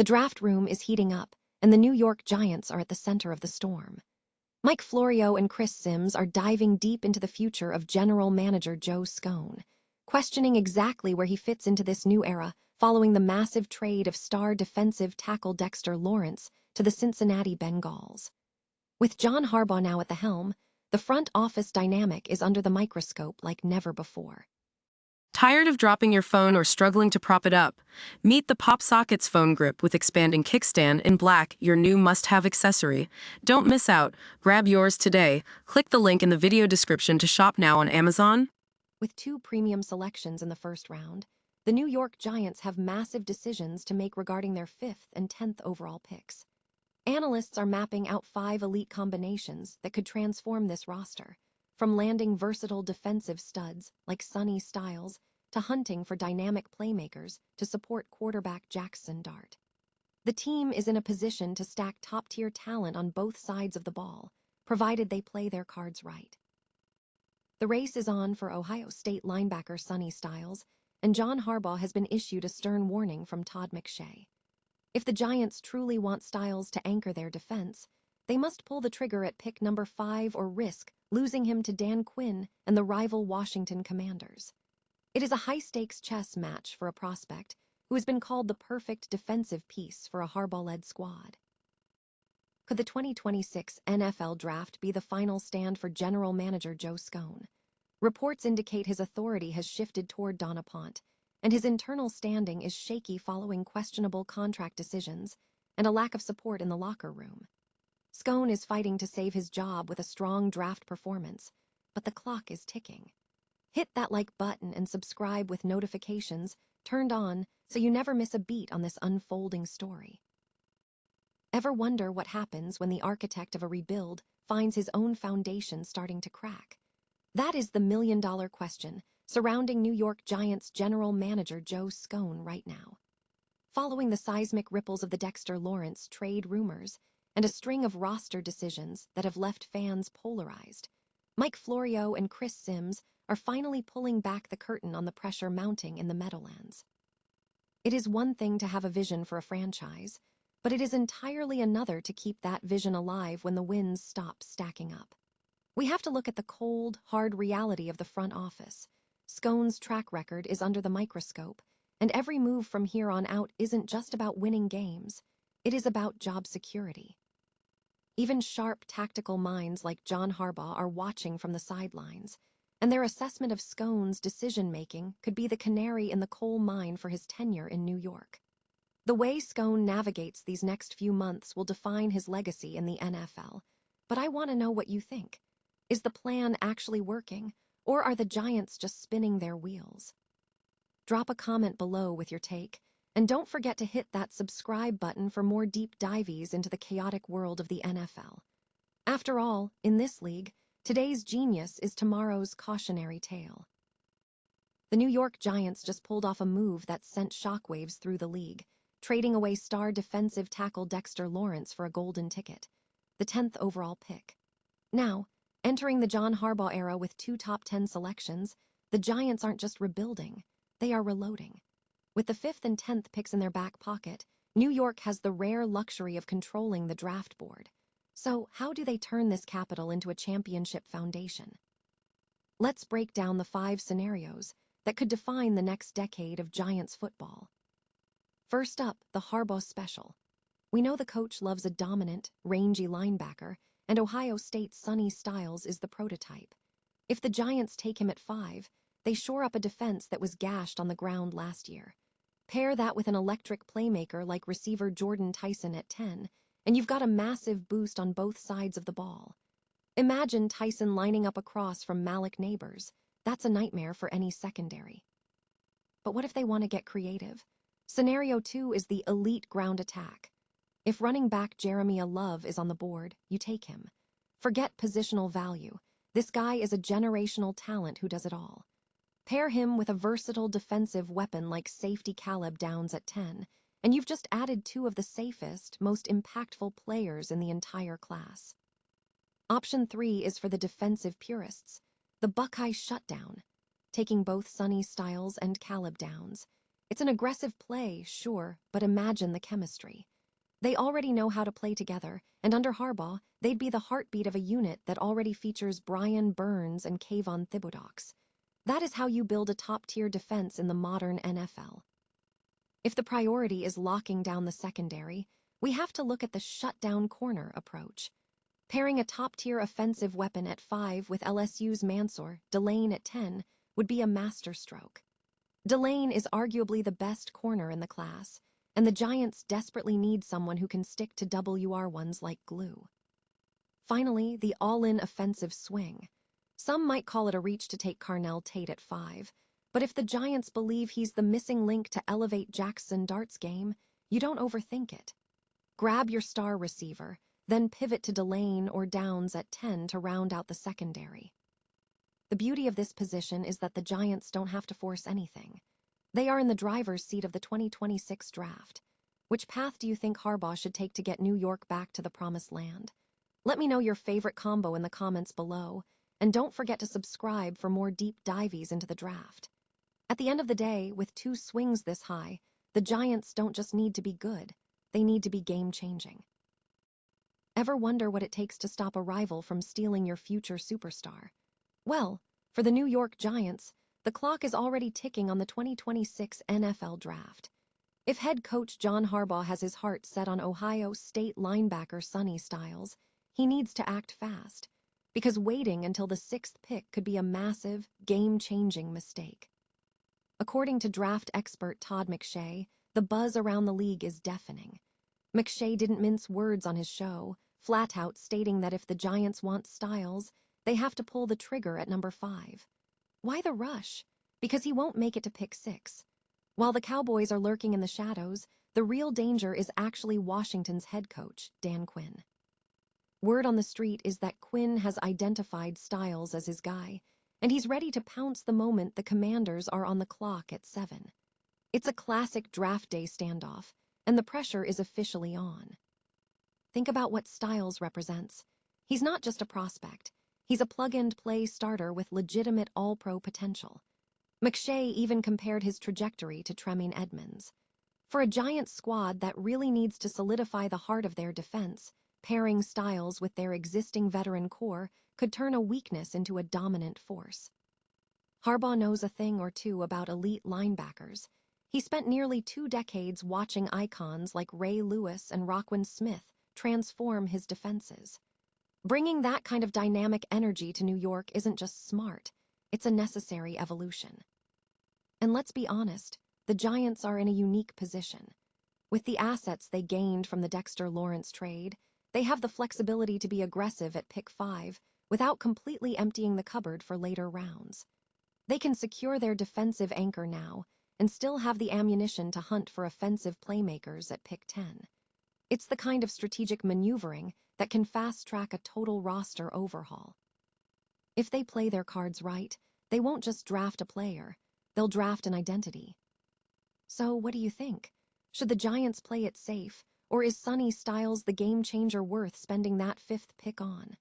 The draft room is heating up, and the New York Giants are at the center of the storm. Mike Florio and Chris Sims are diving deep into the future of General Manager Joe Schoen, questioning exactly where he fits into this new era following the massive trade of star defensive tackle Dexter Lawrence to the Cincinnati Bengals. With John Harbaugh now at the helm, the front office dynamic is under the microscope like never before. Tired of dropping your phone or struggling to prop it up? Meet the PopSockets phone grip with expanding kickstand in black, your new must-have accessory. Don't miss out. Grab yours today. Click the link in the video description to shop now on Amazon. With 2 premium selections in the first round, the New York Giants have massive decisions to make regarding their 5th and 10th overall picks. Analysts are mapping out 5 elite combinations that could transform this roster, from landing versatile defensive studs like Sonny Styles to hunting for dynamic playmakers to support quarterback Jackson Dart. The team is in a position to stack top-tier talent on both sides of the ball, provided they play their cards right. The race is on for Ohio State linebacker Sonny Styles, and John Harbaugh has been issued a stern warning from Todd McShay. If the Giants truly want Styles to anchor their defense, they must pull the trigger at pick number 5 or risk losing him to Dan Quinn and the rival Washington Commanders. It is a high-stakes chess match for a prospect who has been called the perfect defensive piece for a Harbaugh-led squad. Could the 2026 NFL Draft be the final stand for General Manager Joe Schoen? Reports indicate his authority has shifted toward Donna Pont, and his internal standing is shaky following questionable contract decisions and a lack of support in the locker room. Schoen is fighting to save his job with a strong draft performance, but the clock is ticking. Hit that like button and subscribe with notifications turned on so you never miss a beat on this unfolding story. Ever wonder what happens when the architect of a rebuild finds his own foundation starting to crack? That is the million-dollar question surrounding New York Giants general manager Joe Schoen right now. Following the seismic ripples of the Dexter Lawrence trade rumors and a string of roster decisions that have left fans polarized, Mike Florio and Chris Sims are finally pulling back the curtain on the pressure mounting in the Meadowlands. It is one thing to have a vision for a franchise, but it is entirely another to keep that vision alive when the wins stop stacking up. We have to look at the cold, hard reality of the front office. Schoen's track record is under the microscope, and every move from here on out isn't just about winning games. It is about job security. Even sharp tactical minds like John Harbaugh are watching from the sidelines, and their assessment of Schoen's decision-making could be the canary in the coal mine for his tenure in New York. The way Schoen navigates these next few months will define his legacy in the NFL, but I want to know what you think. Is the plan actually working, or are the Giants just spinning their wheels? Drop a comment below with your take, and don't forget to hit that subscribe button for more deep dives into the chaotic world of the NFL. After all, in this league, today's genius is tomorrow's cautionary tale. The New York Giants just pulled off a move that sent shockwaves through the league, trading away star defensive tackle Dexter Lawrence for a golden ticket, the 10th overall pick. Now, entering the John Harbaugh era with 2 top 10 selections, the Giants aren't just rebuilding, they are reloading. With the 5th and 10th picks in their back pocket, New York has the rare luxury of controlling the draft board. So, how do they turn this capital into a championship foundation? Let's break down the 5 scenarios that could define the next decade of Giants football. First up, the Harbaugh special. We know the coach loves a dominant, rangy linebacker, and Ohio State's Sonny Styles is the prototype. If the Giants take him at 5, they shore up a defense that was gashed on the ground last year. Pair that with an electric playmaker like receiver Jordan Tyson at 10, and you've got a massive boost on both sides of the ball. Imagine Tyson lining up across from Malik Neighbors. That's a nightmare for any secondary. But what if they want to get creative? Scenario 2 is the elite ground attack. If running back Jeremiah Love is on the board, you take him. Forget positional value. This guy is a generational talent who does it all. Pair him with a versatile defensive weapon like safety Caleb Downs at 10, and you've just added 2 of the safest, most impactful players in the entire class. Option 3 is for the defensive purists, the Buckeye shutdown, taking both Sonny Styles and Caleb Downs. It's an aggressive play, sure, but imagine the chemistry. They already know how to play together, and under Harbaugh, they'd be the heartbeat of a unit that already features Brian Burns and Kayvon Thibodeaux. That is how you build a top-tier defense in the modern NFL. If the priority is locking down the secondary, we have to look at the shutdown corner approach. Pairing a top-tier offensive weapon at 5 with LSU's Mansour, Delane at 10, would be a masterstroke. Delane is arguably the best corner in the class, and the Giants desperately need someone who can stick to WR1s like glue. Finally, the all-in offensive swing. Some might call it a reach to take Carnell Tate at 5, but if the Giants believe he's the missing link to elevate Jackson Dart's game, you don't overthink it. Grab your star receiver, then pivot to Delane or Downs at 10 to round out the secondary. The beauty of this position is that the Giants don't have to force anything. They are in the driver's seat of the 2026 draft. Which path do you think Harbaugh should take to get New York back to the promised land? Let me know your favorite combo in the comments below, and don't forget to subscribe for more deep dives into the draft. At the end of the day, with 2 swings this high, the Giants don't just need to be good, they need to be game-changing. Ever wonder what it takes to stop a rival from stealing your future superstar? Well, for the New York Giants, the clock is already ticking on the 2026 NFL Draft. If head coach John Harbaugh has his heart set on Ohio State linebacker Sonny Styles, he needs to act fast, because waiting until the 6th pick could be a massive, game-changing mistake. According to draft expert Todd McShay, the buzz around the league is deafening. McShay didn't mince words on his show, flat out stating that if the Giants want Styles, they have to pull the trigger at number 5. Why the rush? Because he won't make it to pick 6. While the Cowboys are lurking in the shadows, the real danger is actually Washington's head coach, Dan Quinn. Word on the street is that Quinn has identified Styles as his guy, and he's ready to pounce the moment the Commanders are on the clock at 7. It's a classic draft day standoff, and the pressure is officially on. Think about what Styles represents. He's not just a prospect. He's a plug-and-play starter with legitimate all-pro potential. McShay even compared his trajectory to Tremaine Edmunds. For a Giants squad that really needs to solidify the heart of their defense, pairing Styles with their existing veteran core could turn a weakness into a dominant force. Harbaugh knows a thing or two about elite linebackers. He spent nearly 2 decades watching icons like Ray Lewis and Roquan Smith transform his defenses. Bringing that kind of dynamic energy to New York isn't just smart, it's a necessary evolution. And let's be honest, the Giants are in a unique position. With the assets they gained from the Dexter Lawrence trade, they have the flexibility to be aggressive at pick 5 without completely emptying the cupboard for later rounds. They can secure their defensive anchor now and still have the ammunition to hunt for offensive playmakers at pick 10. It's the kind of strategic maneuvering that can fast-track a total roster overhaul. If they play their cards right, they won't just draft a player, they'll draft an identity. So what do you think? Should the Giants play it safe, or is Sonny Styles the game-changer worth spending that 5th pick on?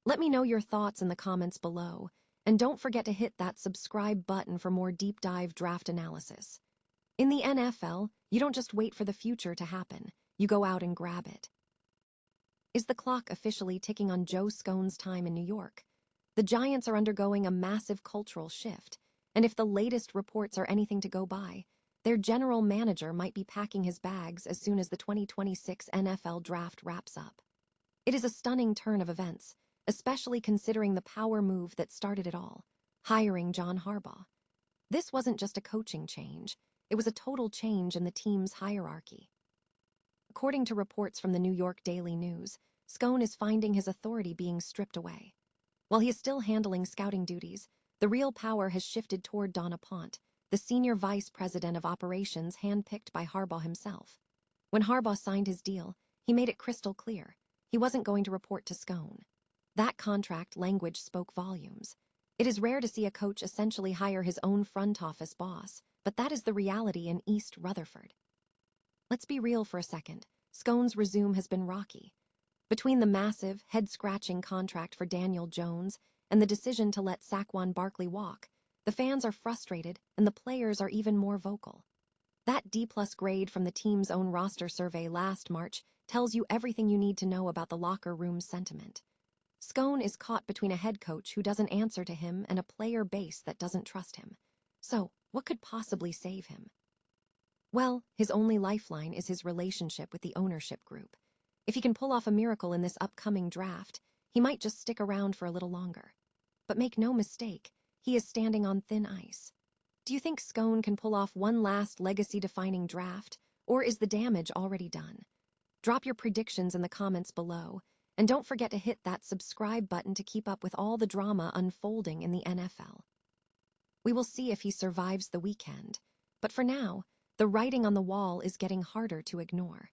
Let me know your thoughts in the comments below, and don't forget to hit that subscribe button for more deep-dive draft analysis. In the NFL, you don't just wait for the future to happen, you go out and grab it. Is the clock officially ticking on Joe Schoen's time in New York? The Giants are undergoing a massive cultural shift, and if the latest reports are anything to go by, their general manager might be packing his bags as soon as the 2026 NFL Draft wraps up. It is a stunning turn of events, especially considering the power move that started it all, hiring John Harbaugh. This wasn't just a coaching change, it was a total change in the team's hierarchy. According to reports from the New York Daily News, Schoen is finding his authority being stripped away. While he is still handling scouting duties, the real power has shifted toward Donna Pont, the senior vice president of operations handpicked by Harbaugh himself. When Harbaugh signed his deal, he made it crystal clear he wasn't going to report to Schoen. That contract language spoke volumes. It is rare to see a coach essentially hire his own front office boss, but that is the reality in East Rutherford. Let's be real for a second. Schoen's resume has been rocky. Between the massive, head-scratching contract for Daniel Jones and the decision to let Saquon Barkley walk, the fans are frustrated and the players are even more vocal. That D-plus grade from the team's own roster survey last March tells you everything you need to know about the locker room's sentiment. Schoen is caught between a head coach who doesn't answer to him and a player base that doesn't trust him. So, what could possibly save him? Well, his only lifeline is his relationship with the ownership group. If he can pull off a miracle in this upcoming draft, he might just stick around for a little longer. But make no mistake, he is standing on thin ice. Do you think Schoen can pull off one last legacy-defining draft, or is the damage already done? Drop your predictions in the comments below, and don't forget to hit that subscribe button to keep up with all the drama unfolding in the NFL. We will see if he survives the weekend, but for now, the writing on the wall is getting harder to ignore.